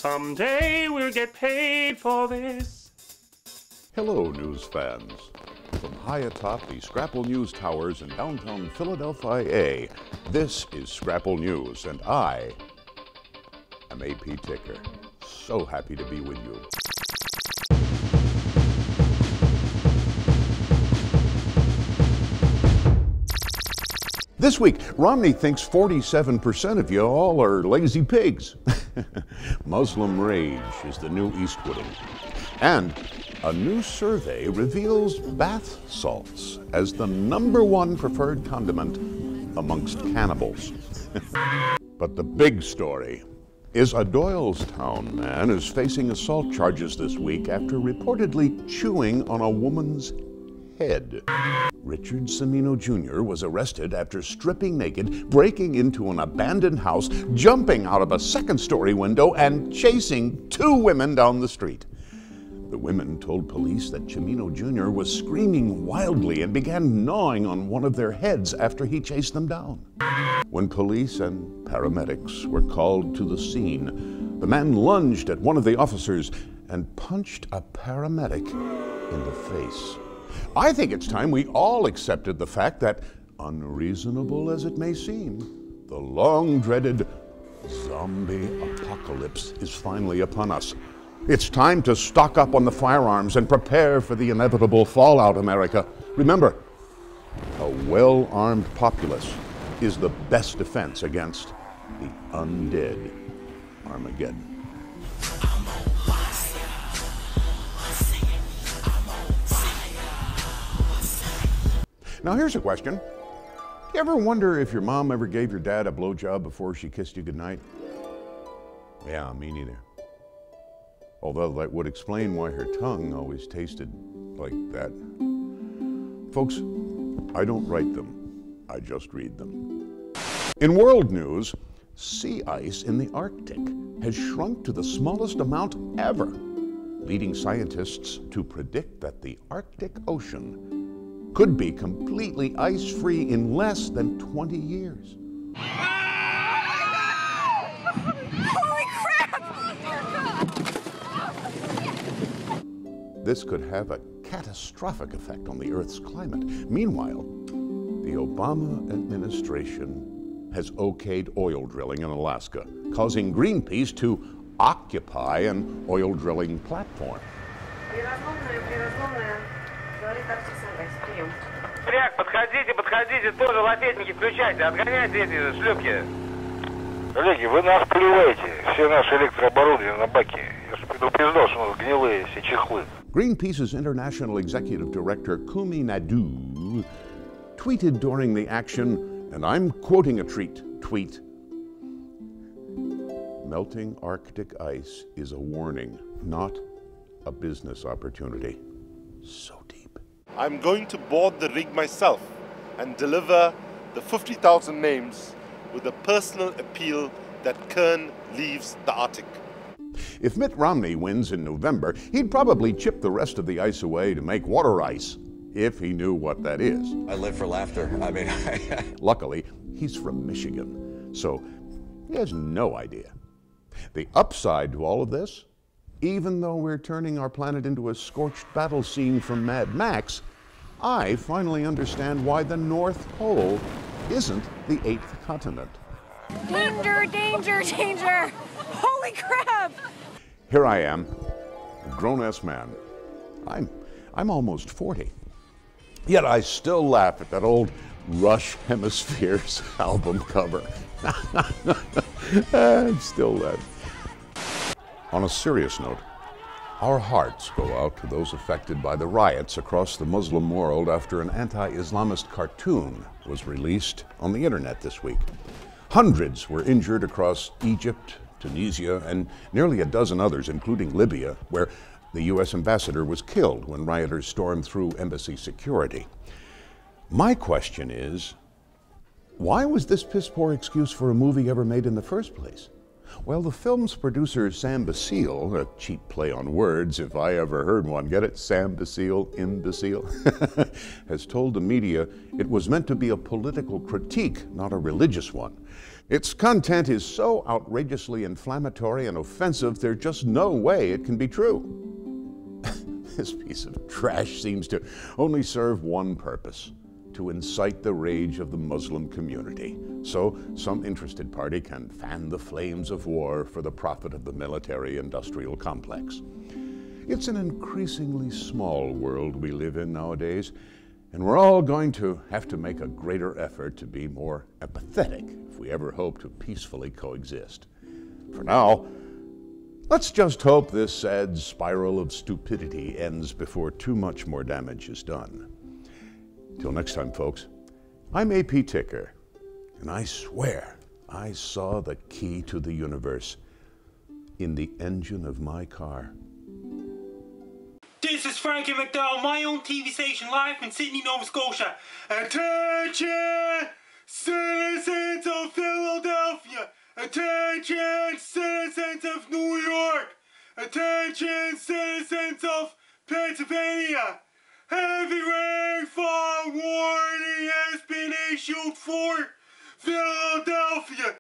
Someday we'll get paid for this. Hello, news fans. From high atop the Scrapple News Towers in downtown Philadelphia, this is Scrapple News, and I am AP Ticker. So happy to be with you. This week, Romney thinks 47% of you all are lazy pigs. Muslim rage is the new Eastwooding. And a new survey reveals bath salts as the #1 preferred condiment amongst cannibals. But the big story is a Doylestown man is facing assault charges this week after reportedly chewing on a woman's head. Richard Cimino Jr. was arrested after stripping naked, breaking into an abandoned house, jumping out of a second-story window, and chasing 2 women down the street. The women told police that Cimino Jr. was screaming wildly and began gnawing on one of their heads after he chased them down. When police and paramedics were called to the scene, the man lunged at one of the officers and punched a paramedic in the face. I think it's time we all accepted the fact that, unreasonable as it may seem, the long-dreaded zombie apocalypse is finally upon us. It's time to stock up on the firearms and prepare for the inevitable fallout, America. Remember, a well-armed populace is the best defense against the undead Armageddon. Now here's a question. Do you ever wonder if your mom ever gave your dad a blowjob before she kissed you goodnight? Yeah, me neither. Although that would explain why her tongue always tasted like that. Folks, I don't write them, I just read them. In world news, sea ice in the Arctic has shrunk to the smallest amount ever, leading scientists to predict that the Arctic Ocean could be completely ice-free in less than 20 years. Holy crap! This could have a catastrophic effect on the Earth's climate. Meanwhile, the Obama administration has okayed oil drilling in Alaska, causing Greenpeace to occupy an oil drilling platform. Подходите, тоже лафетники включайте, отгоняйте эти шлюпки. Коллеги, вы нас плеваете, все наше электрооборудование на баке. Я же предупреждал, что у нас гнилые все чехлы. Greenpeace's International Executive Director Cimino tweeted during the action, and I'm quoting a tweet, "Melting Arctic ice is a warning, not a business opportunity." So deep. I'm going to board the rig myself and deliver the 50,000 names with a personal appeal that Kern leaves the Arctic. If Mitt Romney wins in November, he'd probably chip the rest of the ice away to make water ice, if he knew what that is. I live for laughter. I mean, Luckily, he's from Michigan, so he has no idea. The upside to all of this, even though we're turning our planet into a scorched battle scene from Mad Max, I finally understand why the North Pole isn't the 8th continent. Danger, danger, danger! Holy crap! Here I am, a grown-ass man. I'm almost 40. Yet I still laugh at that old Rush Hemispheres album cover. I'm still laughing. On a serious note, our hearts go out to those affected by the riots across the Muslim world after an anti-Islamist cartoon was released on the internet this week. Hundreds were injured across Egypt, Tunisia, and nearly a dozen others, including Libya, where the U.S. ambassador was killed when rioters stormed through embassy security. My question is, why was this piss-poor excuse for a movie ever made in the first place? Well, the film's producer, Sam Basile, a cheap play on words if I ever heard one, get it? Sam Basile, imbecile, has told the media it was meant to be a political critique, not a religious one. Its content is so outrageously inflammatory and offensive, there's just no way it can be true. This piece of trash seems to only serve one purpose: to incite the rage of the Muslim community, so some interested party can fan the flames of war for the profit of the military-industrial complex. It's an increasingly small world we live in nowadays, and we're all going to have to make a greater effort to be more empathetic if we ever hope to peacefully coexist. For now, let's just hope this sad spiral of stupidity ends before too much more damage is done. Till next time, folks, I'm AP Ticker, and I swear I saw the key to the universe in the engine of my car. This is Frankie McDowell, my own TV station live in Sydney, Nova Scotia. Attention, citizens of Philadelphia. Attention, citizens of New York. Attention, citizens of Pennsylvania. Heavy rainfall warning has been issued for Philadelphia.